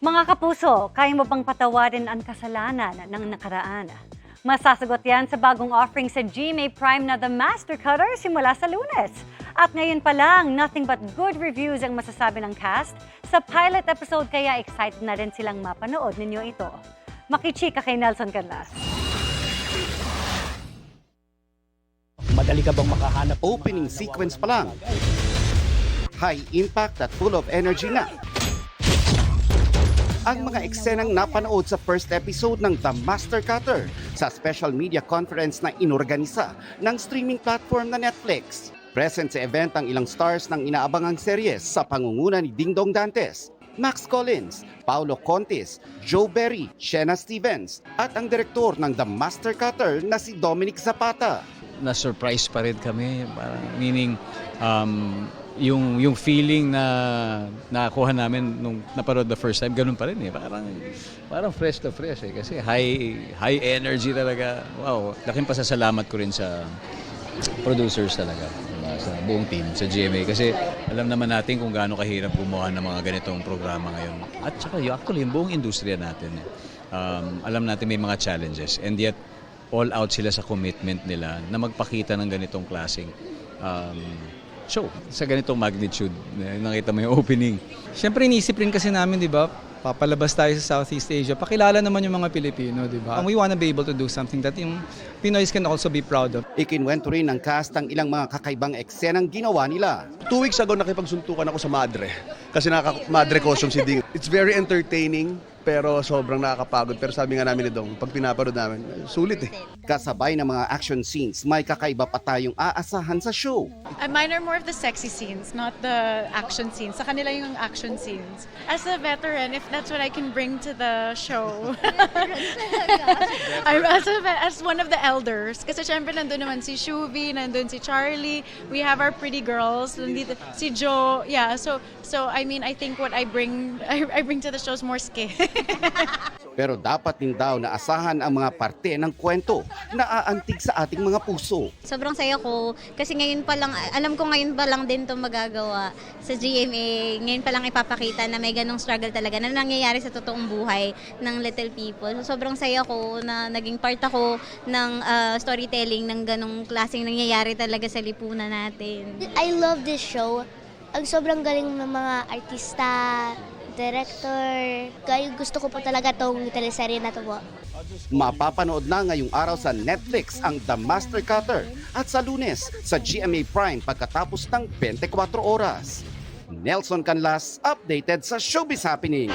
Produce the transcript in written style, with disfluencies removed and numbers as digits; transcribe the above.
Mga kapuso, kaya mo bang patawarin ang kasalanan ng nakaraan? Masasagot yan sa bagong offering sa GMA Prime na The Master Cutter simula sa Lunes. At ngayon pa lang, nothing but good reviews ang masasabi ng cast. Sa pilot episode kaya excited na rin silang mapanood ninyo ito. Makichika kay Nelson Canlas. Madali ka bang makahanap? Opening sequence pa lang. High impact at full of energy na. Ang mga eksenang napanood sa first episode ng The Master Cutter sa special media conference na inorganisa ng streaming platform na Netflix. Present sa event ang ilang stars ng inaabangang seryes sa pangunguna ni Dingdong Dantes, Max Collins, Paulo Contis, Joe Berry, Shena Stevens at ang direktor ng The Master Cutter na si Dominic Zapata. Na-surprise pa rin kami, parang meaning yung feeling na nakuha namin nung naparod the first time, ganun pa rin eh. Parang fresh to fresh eh. Kasi high energy talaga. Wow, laking pasasalamat ko rin sa producers talaga, diba? Sa buong team, sa GMA. Kasi alam naman natin kung gaano kahirap gumawa ng mga ganitong programa ngayon. At saka actually, yung buong industriya natin. Alam natin may mga challenges. And yet, all out sila sa commitment nila na magpakita ng ganitong klaseng show sa ganitong magnitude. Nakita mo yung opening. Siyempre inisip rin kasi namin, di ba, papalabas tayo sa Southeast Asia, pakilala naman yung mga Pilipino, di ba? And we wanna be able to do something that yung Pinoys can also be proud of. Ikinwento rin ng cast ang ilang mga kakaibang eksenang ginawa nila. 2 weeks ago nakipagsuntukan ako sa madre kasi madre costume si Ding. It's very entertaining pero sobrang nakakapagod. Pero sabi nga namin ni Dong, pag pinaparod namin, sulit eh. Kasabay ng mga action scenes, may kakaiba pa tayong aasahan sa show. Mine are more of the sexy scenes, not the action scenes. Sa kanila yung action scenes. As a veteran, if that's what I can bring to the show. I'm as one of the elders. Kasi syempre nandun naman si Shuvi, nandun si Charlie. We have our pretty girls. Nandito si Joe. Yeah, so I mean, I think what I bring to the show is more skill. Pero dapat din daw na asahan ang mga parte ng kwento na aantig sa ating mga puso. Sobrang saya ko kasi ngayon pa lang, alam ko ngayon pa lang din 'to magagawa sa GMA. Ngayon pa lang ipapakita na may ganong struggle talaga na nangyayari sa totoong buhay ng little people. So, sobrang saya ko na naging part ako ng storytelling ng ganong klaseng nangyayari talaga sa lipunan natin. I love this show. Ang sobrang galing ng mga artista, director. Kaya gusto ko po talaga tong teleserye na to po. Mapapanood na ngayong araw sa Netflix ang The Master Cutter at sa Lunes sa GMA Prime pagkatapos ng 24 oras. Nelson Canlas, updated sa Showbiz Happenings.